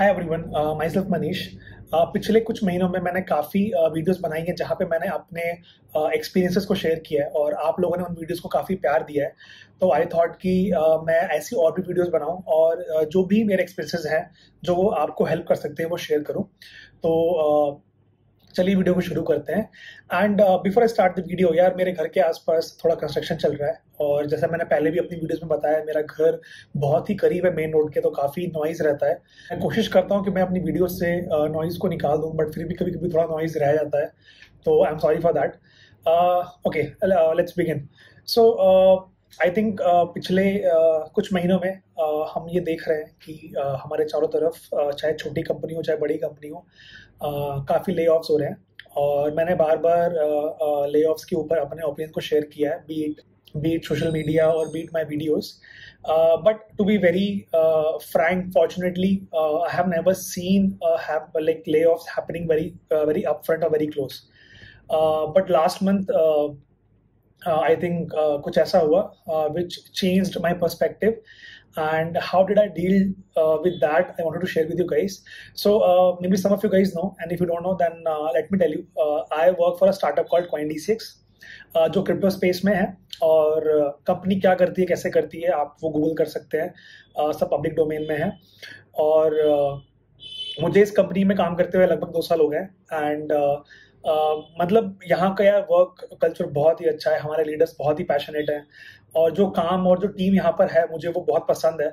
Hi everyone, my self Manish. पिछले कुछ महीनों में मैंने काफ़ी वीडियोस बनाई हैं जहाँ पे मैंने अपने एक्सपीरियंसेस को शेयर किया है और आप लोगों ने उन वीडियोस को काफ़ी प्यार दिया है। तो आई थॉट कि मैं ऐसी और भी वीडियोस बनाऊं और जो भी मेरे एक्सपीरियंसेस हैं जो वो आपको हेल्प कर सकते हैं वो शेयर करूं। तो चलिए वीडियो को शुरू करते हैं। And before I start the video, यार मेरे घर के आसपास थोड़ा कंस्ट्रक्शन चल रहा है और जैसा मैंने पहले भी अपनी वीडियोस में बताया, मेरा घर बहुत ही करीब है मेन रोड के, तो काफ़ी नॉइज़ रहता है। मैं कोशिश करता हूँ कि मैं अपनी वीडियो से नॉइज़ को निकाल दूँ, बट फिर भी कभी कभी थोड़ा नॉइज़ रह जाता है, तो I am sorry for that. Okay, let's begin. So I think पिछले कुछ महीनों में हम ये देख रहे हैं कि हमारे चारों तरफ चाहे छोटी कंपनी हो चाहे बड़ी कंपनी हो, काफ़ी ले ऑफ्स हो रहे हैं। और मैंने बार बार ले ऑफ्स के ऊपर अपने ओपिनियन को शेयर किया है, बीट सोशल मीडिया और बीट my videos. But to be very frank, fortunately, I have never seen like layoffs happening very upfront or very close. But last month, I think कुछ ऐसा हुआ which changed my perspective, and how did I deal with that? I wanted to share with you guys. So maybe some of you guys know, and if you don't know, then let me tell you. I work for a startup called CoinD6, जो crypto space में है। और company क्या करती है, कैसे करती है, आप वो गूगल कर सकते हैं, सब पब्लिक डोमेन में है। और मुझे इस कंपनी में काम करते हुए लगभग 2 साल हो गए। एंड मतलब यहाँ का यार वर्क कल्चर बहुत ही अच्छा है, हमारे लीडर्स बहुत ही पैशनेट हैं और जो काम और जो टीम यहाँ पर है मुझे वो बहुत पसंद है।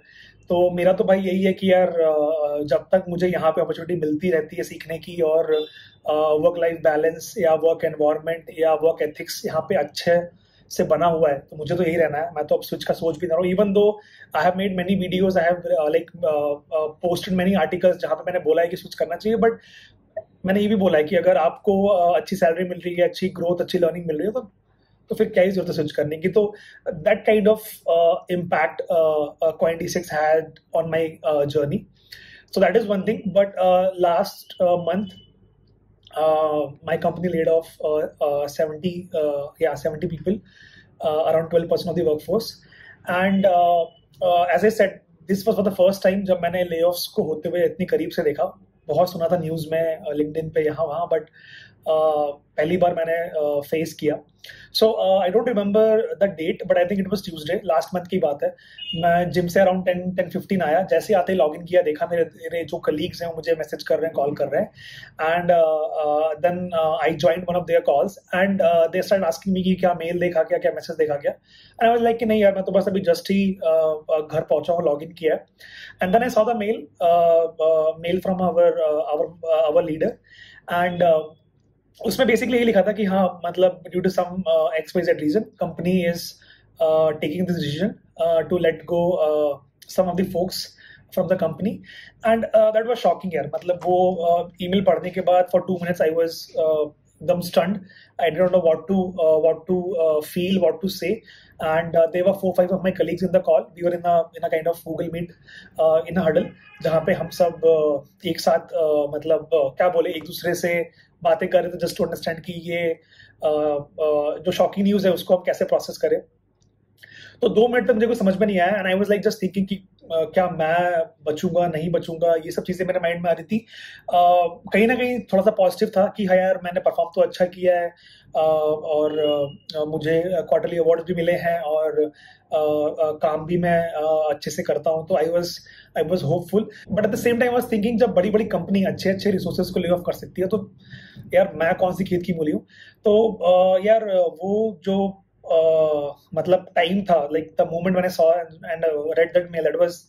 तो मेरा तो भाई यही है कि यार जब तक मुझे यहाँ पे अपॉर्चुनिटी मिलती रहती है सीखने की, और वर्क लाइफ बैलेंस या वर्क एनवायरनमेंट या वर्क एथिक्स यहाँ पे अच्छे से बना हुआ है, तो मुझे तो यही रहना है। मैं तो अब स्विच का सोच भी ना रहा हूँ। Even though I have made many videos, I have like posted many articles जहाँ पे मैंने बोला है कि स्विच करना चाहिए, बट मैंने ये भी बोला है कि अगर आपको अच्छी सैलरी मिल रही है, अच्छी ग्रोथ, अच्छी लर्निंग मिल रही है, तो फिर क्या ही जरूरत है स्विच करने की। तो that kind of impact CoinD6 had on my journey. So that is one thing. But last month, my company laid off 70 people, around 12% of the workforce. And as I said, this was for the first time जब मैंने layoffs को होते हुए इतनी करीब से देखा। बहुत सुना था न्यूज़ में, लिंक्डइन पे, यहाँ वहाँ, बट पहली बार मैंने फेस किया। So I don't remember the date, but I think it was Tuesday, last month की बात है। मैं जिम से अराउंड 10-15 आया, जैसे आते ही लॉगिन किया, देखा मेरे जो कलीग्स हैं मुझे मैसेज कर रहे हैं, कॉल कर रहे हैं। And then I joined one of their calls and they start asking me कि क्या मेल देखा क्या, क्या मैसेज देखा क्या। एंड आई वाज लाइक कि नहीं यार, मैं तो बस अभी जस्ट ही घर पहुंचा हूँ, लॉगिन किया है। And then I saw the mail from our leader. And उसमें बेसिकली ये लिखा था कि हाँ, मतलब due to some XYZ reason company is taking this decision to let go some of the folks from the company. And that was shocking यार। मतलब वो ईमेल पढ़ने के बाद फॉर 2 minutes आई वाज एकदम stunned. I didn't know what to feel, what to say. And there were 4-5 of my colleagues in the call. We were in a kind of Google Meet, in a huddle, जहाँ पे हम सब एक साथ मतलब क्या बोले, एक दूसरे से बातें कर रहे थे, जस्ट टू अंडरस्टैंड कि ये जो शॉकिंग न्यूज़ है उसको हम कैसे प्रोसेस करें। तो 2 मिनट तक मुझे कुछ समझ में नहीं आया। And I was like just thinking कि क्या मैं बचूंगा नहीं बचूंगा, ये सब चीज़ें मेरे माइंड में आ रही थी। कहीं ना कहीं थोड़ा सा पॉजिटिव था कि हाँ यार, मैंने परफॉर्म तो अच्छा किया है, और मुझे क्वार्टरली अवार्ड भी मिले हैं, और काम भी मैं अच्छे से करता हूँ। तो I was hopeful, but at the same time I was thinking, जब बड़ी बड़ी कंपनी अच्छे रिसोर्सेज को ले ऑफ कर सकती है, तो यार मैं कौन सी खेत की मूली हूँ। तो यार वो जो मतलब टाइम था, like the moment when I saw and read that mail, that was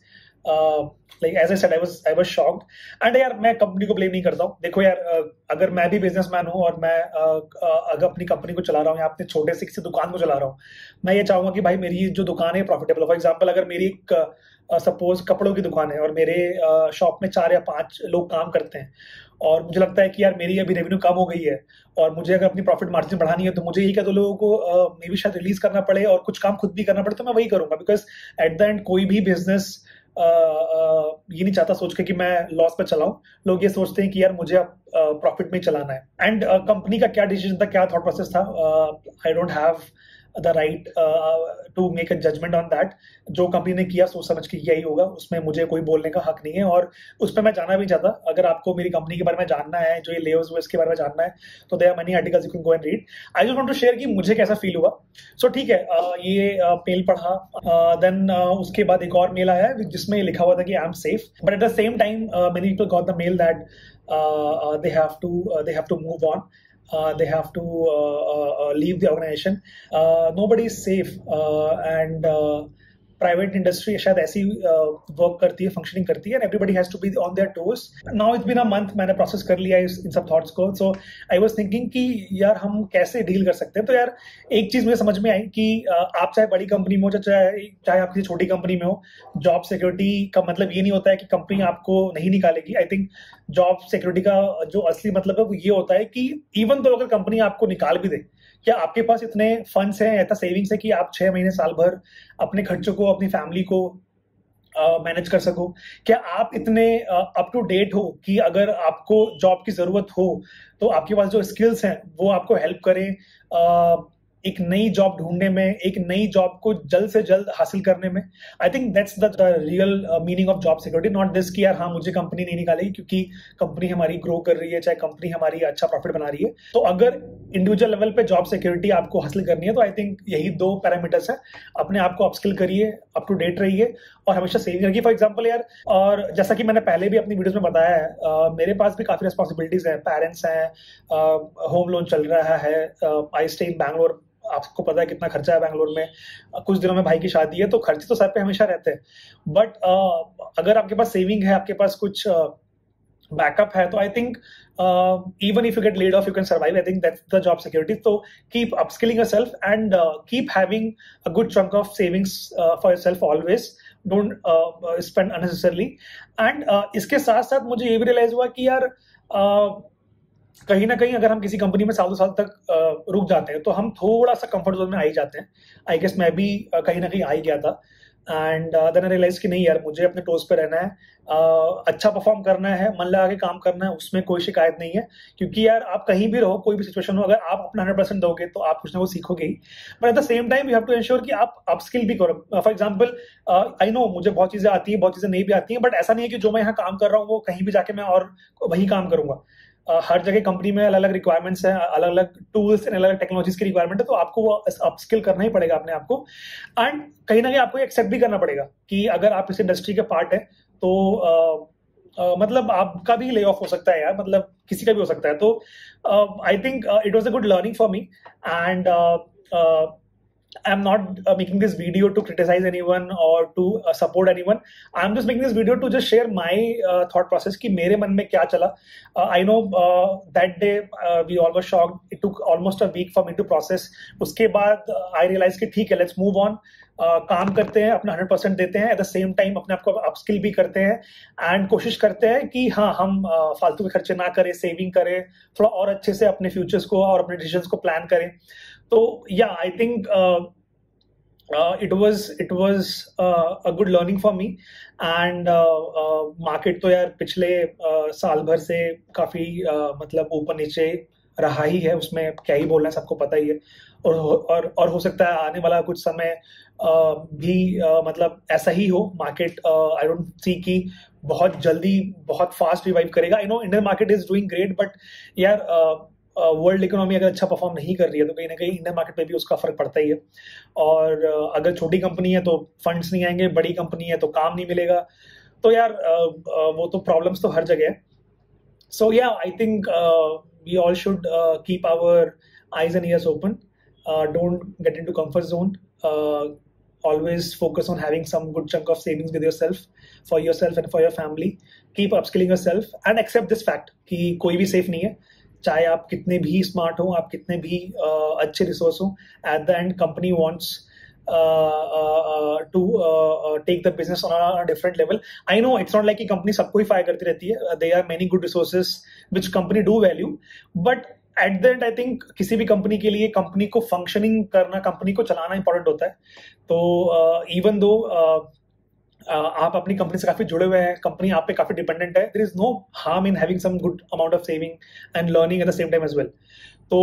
like as I said, I was shocked. And यार मैं कंपनी को ब्लेम नहीं करता हूँ। देखो यार, अगर मैं भी बिजनेसमैन हूँ और मैं अगर अपनी कंपनी को चला रहा हूँ या अपने छोटे से किसी दुकान को चला रहा हूँ, मैं ये चाहूंगा कि भाई मेरी जो दुकान है प्रॉफिटेबल हो। फॉर एग्जाम्पल, अगर मेरी सपोज कपड़ों की दुकान है और मेरे शॉप में 4 या 5 लोग काम करते हैं, और मुझे लगता है कि यार मेरी अभी रेवेन्यू कम हो गई है और मुझे अगर अपनी प्रॉफिट मार्जिन बढ़ानी है, तो मुझे यही क्या 2 लोगों को मे बी शायद रिलीज करना पड़े और कुछ काम खुद भी करना पड़े, तो मैं वही करूंगा। बिकॉज एट द एंड कोई भी बिजनेस ये नहीं चाहता सोच के कि मैं लॉस पे चलाऊं। लोग ये सोचते हैं कि यार मुझे अब प्रॉफिट में चलाना है। एंड कंपनी का क्या डिसीजन था, क्या थॉट प्रोसेस था, I don't have the right to make a judgement on that. जो कंपनी ने किया सोच समझ के किया ही होगा, उसमें मुझे कोई बोलने का हक नहीं है और उस पर मैं जानना भी चाहता। अगर आपको मेरी कंपनी के बारे में जानना है, जो ये लेयर्स हुए इसके बारे में जानना है, तो there are many articles you can go and read. I just want to share कि मुझे कैसा फील हुआ। सो ठीक है, ये मेल पढ़ा, देन उसके बाद एक और मेल आया जिसमें लिखा हुआ था कि I am safe, but at the same time many people got the mail that they have to move on. They have to leave the organization. Nobody is safe, and private industry शायद ऐसी work करती है, functioning करती है, and everybody has to be on their toes. Now it's been a month, मैंने process कर लिया इन सब थॉट्स को। सो आई वाज थिंकिंग कि यार हम कैसे डील कर सकते हैं। तो यार एक चीज मुझे समझ में आई कि आप चाहे बड़ी कंपनी में हो, चाहे आप किसी छोटी कंपनी में हो, जॉब सिक्योरिटी का मतलब ये नहीं होता है कि कंपनी आपको नहीं निकालेगी। आई थिंक जॉब सिक्योरिटी का जो असली मतलब है वो ये होता है कि इवन तो अगर कंपनी आपको निकाल भी दे, क्या आपके पास इतने फंड्स हैं, ऐसा सेविंग्स है कि आप 6 महीने साल भर अपने खर्चों को, अपनी फैमिली को मैनेज कर सको? क्या आप इतने अप टू डेट हो कि अगर आपको जॉब की जरूरत हो तो आपके पास जो स्किल्स हैं वो आपको हेल्प करें एक नई जॉब ढूंढने में, एक नई जॉब को जल्द से जल्द हासिल करने में? आई think that's the real meaning of job security, not this कि यार हाँ मुझे कंपनी नहीं निकालेगी क्योंकि कंपनी हमारी ग्रो कर रही है, चाहे कंपनी हमारी अच्छा प्रॉफिट बना रही है। तो अगर इंडिविजुअल लेवल पे जॉब सिक्योरिटी आपको हासिल करनी है तो आई थिंक यही 2 पैरामीटर्स है। अपने आप को अपस्किल करिए, अप टू डेट रहिए और हमेशा सेविंग रखिए। फॉर एग्जाम्पल यार, और जैसा कि मैंने पहले भी अपनी वीडियोस में बताया है, मेरे पास भी काफी रिस्पॉन्सिबिलिटीज है, पेरेंट्स हैं, होम लोन चल रहा है, आई स्टे इन बैंगलोर, आपको पता है कितना खर्चा है बैंगलोर में, कुछ दिनों में भाई की शादी है, तो खर्चे तो सर पे हमेशा रहते हैं। बट अगर आपके पास सेविंग है, आपके पास कुछ बैकअप है, तो I think even if you get laid off you can survive. I think that's the job security. So keep upskilling yourself and keep having a good chunk of savings for yourself always. Don't spend unnecessarily. And इसके साथ साथ मुझे ये भी realise हुआ कि यार कहीं ना कहीं अगर हम किसी कंपनी में साल 2 साल तक रुक जाते हैं तो हम थोड़ा सा कंफर्ट जोन में आ ही जाते हैं। आई गेस मैं भी कहीं ना कहीं आ ही गया था। एंड देन आई रियलाइज कि नहीं यार, मुझे अपने टोज पे रहना है, अच्छा परफॉर्म करना है, मन लगा के काम करना है, उसमें कोई शिकायत नहीं है। क्योंकि यार आप कहीं भी रहो, कोई भी सिचुएशन हो, अगर आप अपना 100% दोगे तो आप कुछ ना कुछ सीखोगे ही। But at the same time you have to ensure कि आप अपस्किल भी करो। फॉर एग्जाम्पल, आई नो मुझे बहुत चीजें आती हैं, बहुत चीजें नहीं भी आती हैं, बट ऐसा नहीं है कि जो मैं यहाँ काम कर रहा हूँ वो कहीं भी जाके मैं और वही काम करूंगा। हर जगह कंपनी में अलग अलग रिक्वायरमेंट्स हैं, अलग अलग टूल्स एंड अलग अलग टेक्नोलॉजीज की रिक्वायरमेंट है, तो आपको वो अपस्किल करना ही पड़ेगा अपने आप को। एंड कहीं ना कहीं आपको एक्सेप्ट भी करना पड़ेगा कि अगर आप इस इंडस्ट्री के पार्ट है तो मतलब आपका भी ले ऑफ हो सकता है यार, मतलब किसी का भी हो सकता है। तो आई think it was a good learning for me and I'm not making this video to criticize anyone or to support anyone. I'm just making this video to just share my thought process कि मेरे मन में क्या चला. I know that day we all were shocked. It took almost a week for me to process. उसके बाद I realized कि ठीक है, let's move on. काम करते हैं, अपना 100% देते हैं, एट द सेम टाइम अपने आप को अपस्किल भी करते हैं एंड कोशिश करते हैं कि हाँ हम फालतू के खर्चे ना करें, सेविंग करें, थोड़ा और अच्छे से अपने फ्यूचर्स को और अपने डिसीजंस को प्लान करें. तो yeah I think it was a good learning for me and market तो यार पिछले साल भर से काफी मतलब ऊपर नीचे रहा ही है, उसमें क्या ही बोलना है, सबको पता ही है. और हो सकता है आने वाला कुछ समय भी मतलब ऐसा ही हो. मार्केट आई डोंट सी कि बहुत जल्दी बहुत फास्ट रिवाइव करेगा. I know Indian market is doing great, but यार वर्ल्ड इकोनॉमी अगर अच्छा परफॉर्म नहीं कर रही है तो कहीं ना कहीं इंडियन मार्केट पे भी उसका फर्क पड़ता ही है. और अगर छोटी कंपनी है तो फंड्स नहीं आएंगे, बड़ी कंपनी है तो काम नहीं मिलेगा. तो यार वो तो प्रॉब्लम्स तो हर जगह है. So yeah I think we all should keep our eyes and ears open. Don't get into comfort zone. Always focus on having some good chunk of savings with yourself, for yourself and for your family. Keep upskilling yourself and accept this fact कि कोई भी safe नहीं है. चाहे आप कितने भी smart हो, आप कितने भी अच्छे रिसोर्स हो, at the end company wants to take the business on a different level. I know it's not like कि कंपनी सबको ही फायर करती रहती है. There are many good resources which company do value, but at the and I think किसी भी company के लिए company को फंक्शनिंग करना, कंपनी को चलाना इंपॉर्टेंट होता है. तो इवन दो आप अपनी कंपनी से काफी जुड़े हुए हैं, कंपनी आप पे काफी डिपेंडेंट है, there is no harm in having some good amount of saving and learning at the same time as well. तो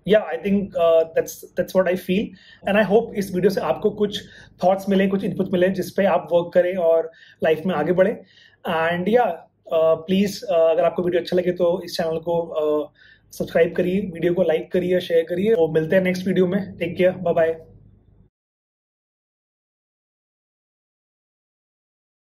yeah I think that's what I feel, and I hope इस video से आपको कुछ thoughts मिले, कुछ input मिले जिस पे आप वर्क करें और लाइफ में आगे बढ़े। एंड या प्लीज अगर आपको वीडियो अच्छा लगे तो इस चैनल को सब्सक्राइब करिए, वीडियो को लाइक करिए, शेयर करिए। तो मिलते हैं नेक्स्ट वीडियो में। Take care, bye bye.